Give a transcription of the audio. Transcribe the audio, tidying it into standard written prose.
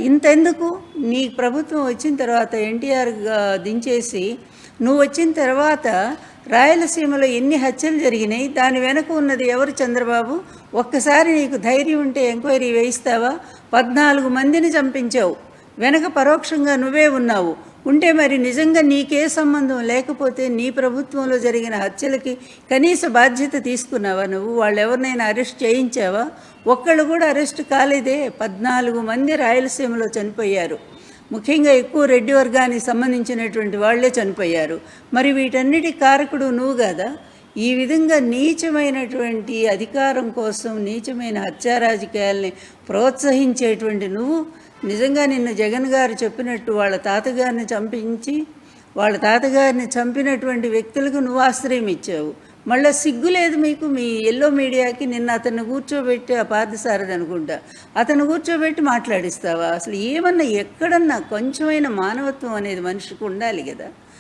ఇంతెందుకు, నీ ప్రభుత్వం వచ్చిన తర్వాత ఎన్టీఆర్ దించేసి నువ్వు వచ్చిన తర్వాత రాయలసీమలో ఎన్ని హత్యలు జరిగినాయి, దాని వెనక ఉన్నది ఎవరు? చంద్రబాబు. ఒక్కసారి నీకు ధైర్యం ఉంటే ఎంక్వైరీ వేయిస్తావా? 14 మందిని చంపించావు, వెనక పరోక్షంగా నువ్వే ఉన్నావు. ఉంటే మరి నిజంగా నీకే సంబంధం లేకపోతే నీ ప్రభుత్వంలో జరిగిన హత్యలకి కనీస బాధ్యత తీసుకున్నావా నువ్వు? వాళ్ళు ఎవరినైనా అరెస్ట్ చేయించావా? ఒక్కళ్ళు కూడా అరెస్ట్ కాలేదే. 14 మంది రాయలసీమలో చనిపోయారు. ముఖ్యంగా ఎక్కువ రెడ్డి వర్గానికి సంబంధించినటువంటి వాళ్లే చనిపోయారు. మరి వీటన్నిటి కారకుడు నువ్వు కదా. ఈ విధంగా నీచమైనటువంటి అధికారం కోసం నీచమైన హత్యా రాజకీయాల్ని ప్రోత్సహించేటువంటి నువ్వు నిజంగా నిన్న జగన్ గారు చెప్పినట్టు వాళ్ళ తాతగారిని చంపినటువంటి వ్యక్తులకు నువ్వు ఆశ్రయం ఇచ్చావు. మళ్ళీ సిగ్గు లేదు మీకు? మీ ఎల్లో మీడియాకి నిన్న అతన్ని కూర్చోబెట్టి, ఆ పార్థసారథి అనుకుంటా, అతను కూర్చోబెట్టి మాట్లాడిస్తావా? అసలు ఏమన్నా ఎక్కడన్నా కొంచెమైన మానవత్వం అనేది మనిషికి ఉండాలి కదా.